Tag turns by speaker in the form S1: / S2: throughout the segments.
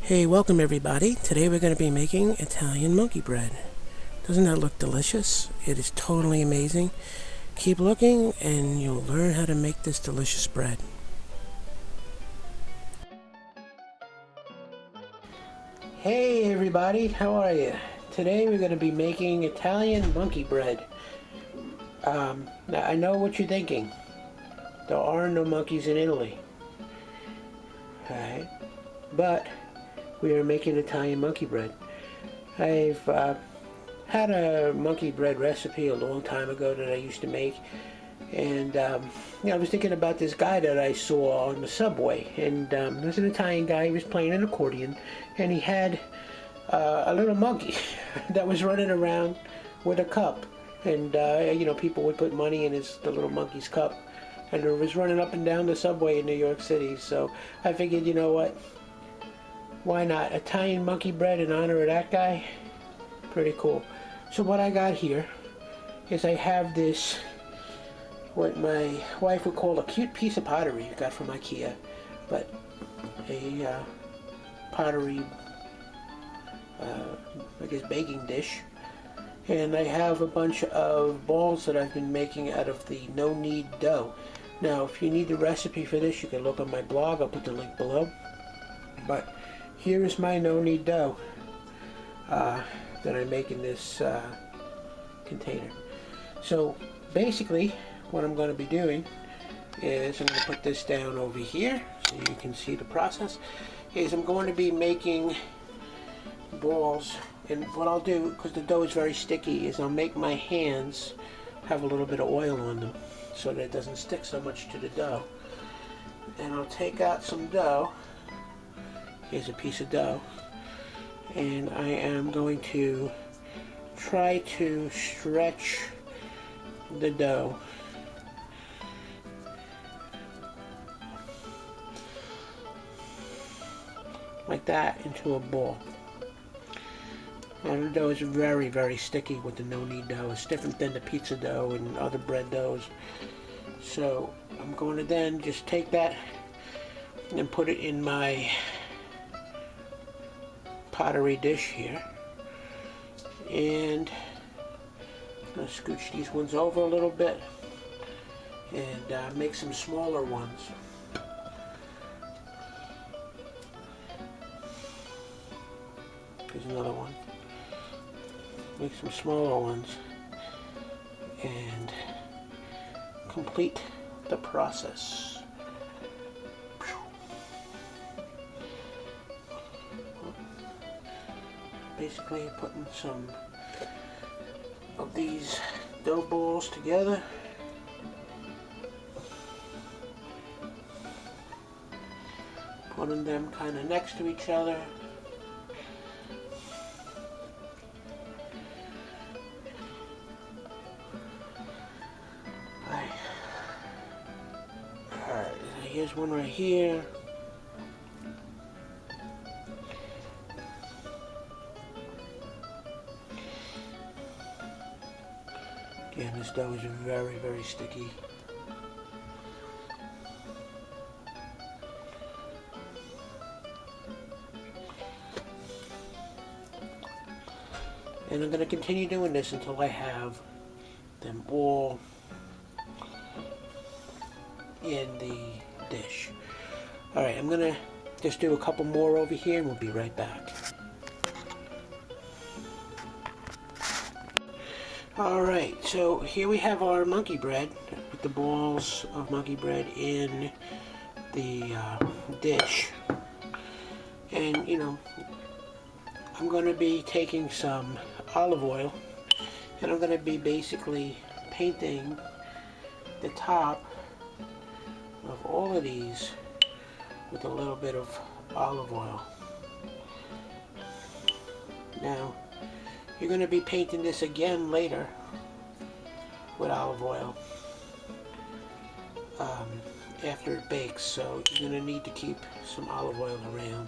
S1: Hey, welcome everybody. Today we're going to be making Italian monkey bread. Doesn't that look delicious? It is totally amazing. Keep looking and you'll learn how to make this delicious bread. Hey everybody, how are you? Today we're going to be making Italian monkey bread. Now I know what you're thinking. There are no monkeys in Italy. Alright, but we are making Italian monkey bread. I've had a monkey bread recipe a long time ago that I used to make, and I was thinking about this guy that I saw on the subway, and there was an Italian guy. He was playing an accordion, and he had a little monkey that was running around with a cup, and people would put money in the little monkey's cup, and it was running up and down the subway in New York City. So I figured, you know what? Why not? Italian monkey bread in honor of that guy? Pretty cool. So what I got here is I have this, what my wife would call a cute piece of pottery I got from IKEA, but a pottery, I guess baking dish. And I have a bunch of balls that I've been making out of the no-knead dough. Now, if you need the recipe for this, you can look on my blog. I'll put the link below. But here is my no-knead dough that I make in this container. So basically what I'm going to be doing is I'm going to put this down over here so you can see the process. Is I'm going to be making balls, and what I'll do, because the dough is very sticky, is I'll make my hands have a little bit of oil on them so that it doesn't stick so much to the dough. And I'll take out some dough. Here's a piece of dough, and I am going to try to stretch the dough like that into a ball. Now the dough is very, very sticky with the no-knead dough. It's different than the pizza dough and other bread doughs. So I'm going to then just take that and put it in my pottery dish here, and I'm going to scooch these ones over a little bit and make some smaller ones. Here's another one. Make some smaller ones and complete the process. Basically putting some of these dough balls together. Putting them kind of next to each other. Alright, here's one right here. Again, this dough is very, very sticky. And I'm going to continue doing this until I have them all in the dish. Alright, I'm going to just do a couple more over here and we'll be right back. Alright, so here we have our monkey bread with the balls of monkey bread in the dish. And I'm going to be taking some olive oil and I'm going to be basically painting the top of all of these with a little bit of olive oil. Now, you're going to be painting this again later with olive oil after it bakes, so you're going to need to keep some olive oil around.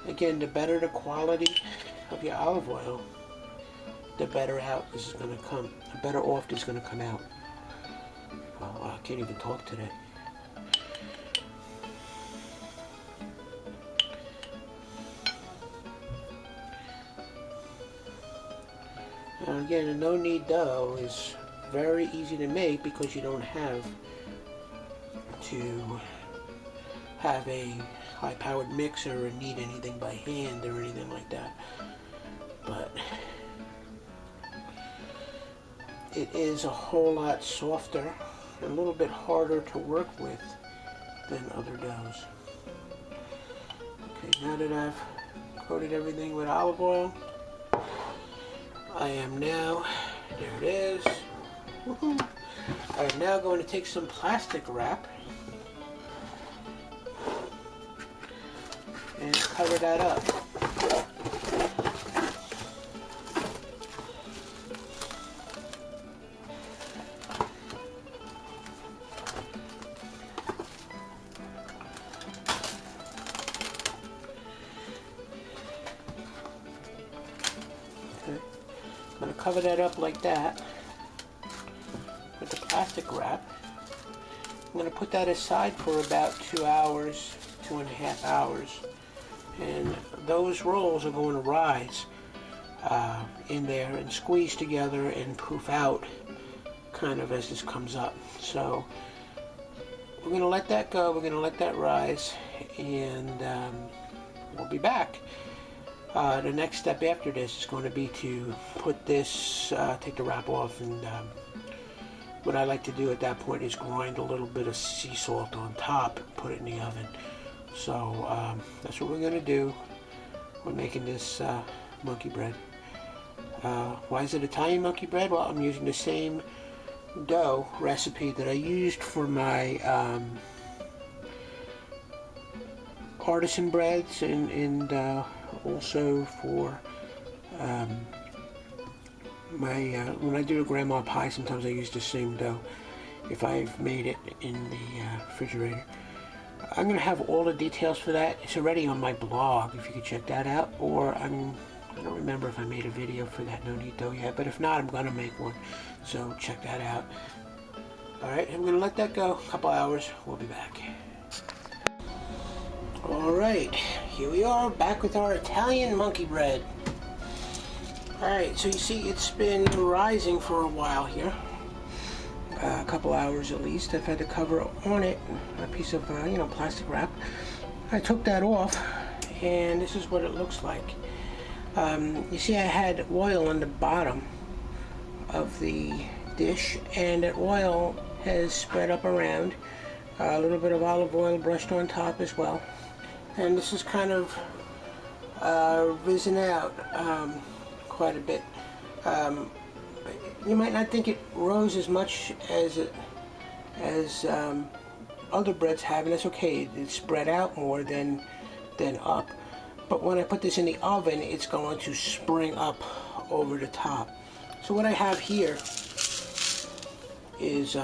S1: Again, the better the quality of your olive oil, the better out this is going to come. The better off this is going to come out. Oh, I can't even talk today. Now again, a no-knead dough is very easy to make because you don't have to have a high-powered mixer or knead anything by hand or anything like that. But it is a whole lot softer and a little bit harder to work with than other doughs. Okay, now that I've coated everything with olive oil, I am now, there it is, woohoo! I am now going to take some plastic wrap and cover that up. I'm going to cover that up like that with the plastic wrap. I'm going to put that aside for about 2 hours, 2.5 hours, and those rolls are going to rise in there and squeeze together and poof out kind of as this comes up. So we're going to let that go, we're going to let that rise, and we'll be back. The next step after this is going to be to put this, take the wrap off, and what I like to do at that point is grind a little bit of sea salt on top and put it in the oven. So that's what we're going to do. We're making this monkey bread. Why is it Italian monkey bread? Well, I'm using the same dough recipe that I used for my artisan breads and also for my when I do a grandma pie, sometimes I use the same dough if I've made it in the refrigerator. I'm going to have all the details for that. It's already on my blog if you could check that out, or I don't remember if I made a video for that no-knead dough yet, but if not, I'm going to make one, so check that out. Alright, I'm going to let that go a couple hours. We'll be back. Alright, here we are back with our Italian monkey bread. Alright, so you see it's been rising for a while here. A couple hours at least. I've had to cover on it a piece of plastic wrap. I took that off and this is what it looks like. You see I had oil on the bottom of the dish, and that oil has spread up around. A little bit of olive oil brushed on top as well. And this is kind of risen out quite a bit. You might not think it rose as much as other breads have, and that's okay. It's spread out more than up. But when I put this in the oven, it's going to spring up over the top. So what I have here is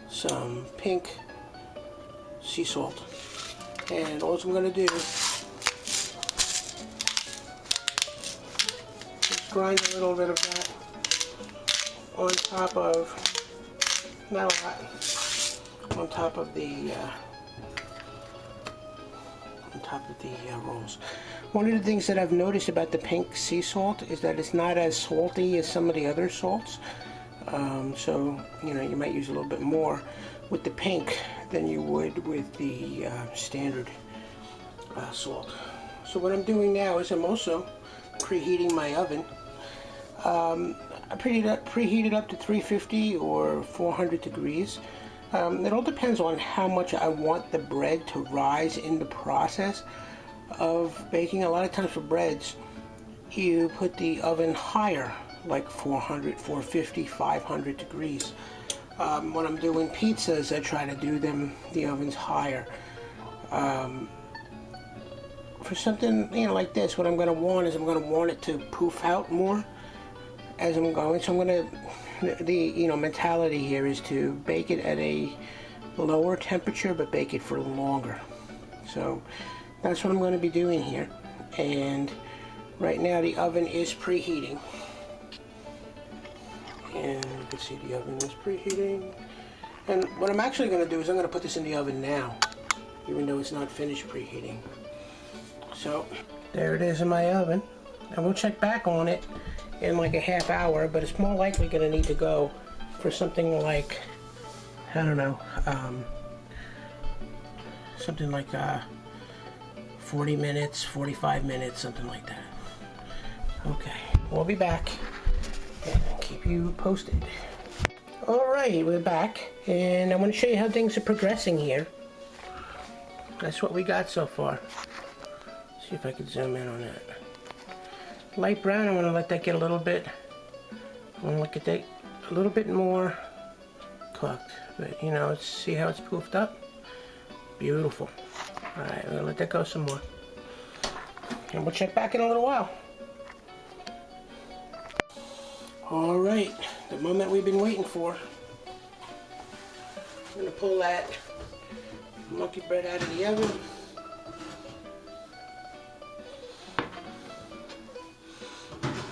S1: some pink sea salt. And all I'm going to do is grind a little bit of that on top of, not a lot, on top of the rolls. One of the things that I've noticed about the pink sea salt is that it's not as salty as some of the other salts. So you might use a little bit more with the pink than you would with the standard salt. So what I'm doing now is I'm also preheating my oven. I preheat it up to 350 or 400 degrees. It all depends on how much I want the bread to rise in the process of baking. A lot of times for breads, you put the oven higher, like 400, 450, 500 degrees. When I'm doing pizzas, I try to do the ovens higher. For something like this, what I'm going to want is I'm going to want it to poof out more as I'm going. So I'm going to, the mentality here is to bake it at a lower temperature, but bake it for longer. So that's what I'm going to be doing here. And right now the oven is preheating. And you can see the oven is preheating. And what I'm actually going to do is I'm going to put this in the oven now, even though it's not finished preheating. So there it is in my oven, and we'll check back on it in like a half hour, but it's more likely going to need to go for something like, I don't know, something like 40 minutes, 45 minutes, something like that. Okay, we'll be back and keep you posted. Alright, we're back, and I want to show you how things are progressing here. That's what we got so far. See if I can zoom in on that. Light brown, I want to let that get a little bit, I want to look at that a little bit more cooked. But you know, see how it's poofed up? Beautiful. Alright, we're going to let that go some more. And we'll check back in a little while. Alright, the moment we've been waiting for. I'm going to pull that monkey bread out of the oven.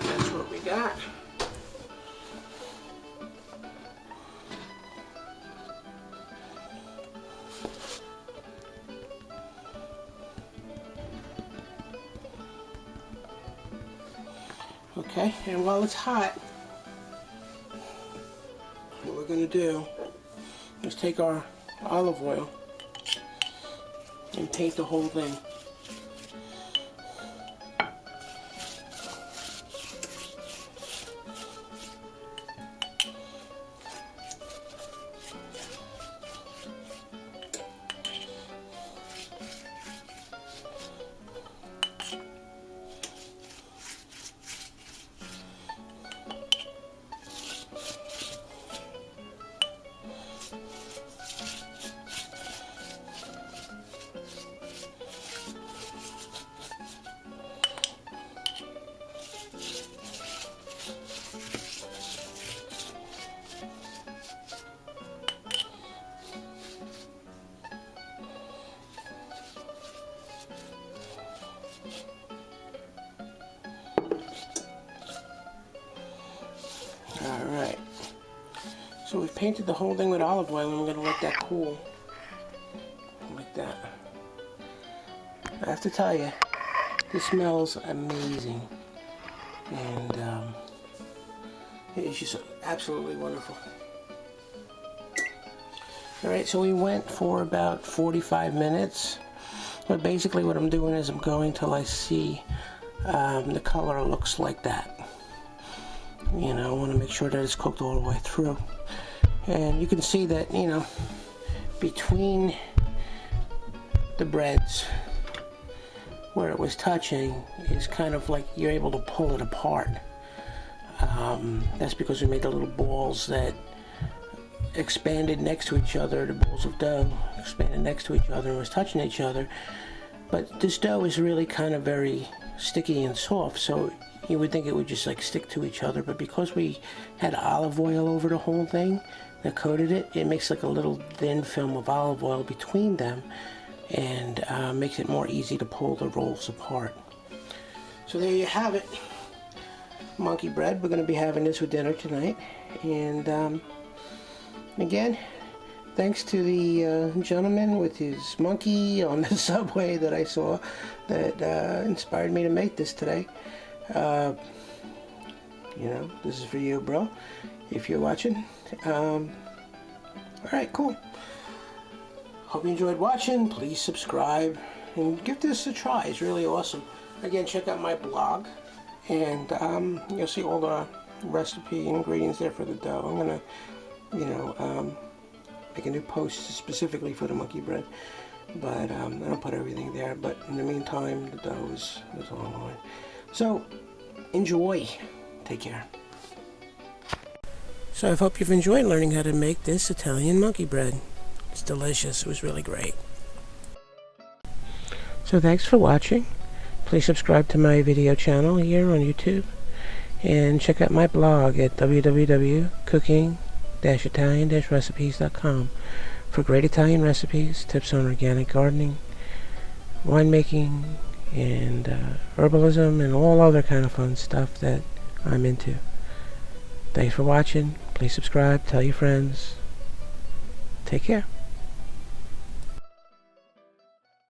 S1: That's what we got. Okay, and while it's hot, what we're going to do is take our olive oil and paint the whole thing. Alright, so we've painted the whole thing with olive oil, and we're going to let that cool, like that. I have to tell you, this smells amazing, and it's just absolutely wonderful. Alright, so we went for about 45 minutes, but basically what I'm doing is I'm going till I see the color looks like that. You know, I want to make sure that it's cooked all the way through. And you can see that, you know, between the breads where it was touching is kind of like you're able to pull it apart. That's because we made the little balls that expanded next to each other. The balls of dough expanded next to each other and was touching each other. But this dough is really kind of very sticky and soft, so you would think it would just like stick to each other, but because we had olive oil over the whole thing that coated it, it makes like a little thin film of olive oil between them, and makes it more easy to pull the rolls apart. So there you have it, monkey bread. We're going to be having this with dinner tonight, and again, thanks to the gentleman with his monkey on the subway that I saw that inspired me to make this today. You know, this is for you, bro, if you're watching. Alright, cool. Hope you enjoyed watching. Please subscribe and give this a try. It's really awesome. Again, check out my blog, and you'll see all the recipe ingredients there for the dough. I'm gonna, you know, make a new post specifically for the monkey bread, but I don't put everything there. But in the meantime, the dough is online. So, enjoy. Take care. So I hope you've enjoyed learning how to make this Italian monkey bread. It's delicious. It was really great. So thanks for watching. Please subscribe to my video channel here on YouTube, and check out my blog at www.cooking-italian-recipes.com for great Italian recipes, tips on organic gardening, winemaking, and herbalism, and all other kind of fun stuff that I'm into. Thanks for watching. Please subscribe, tell your friends. Take care.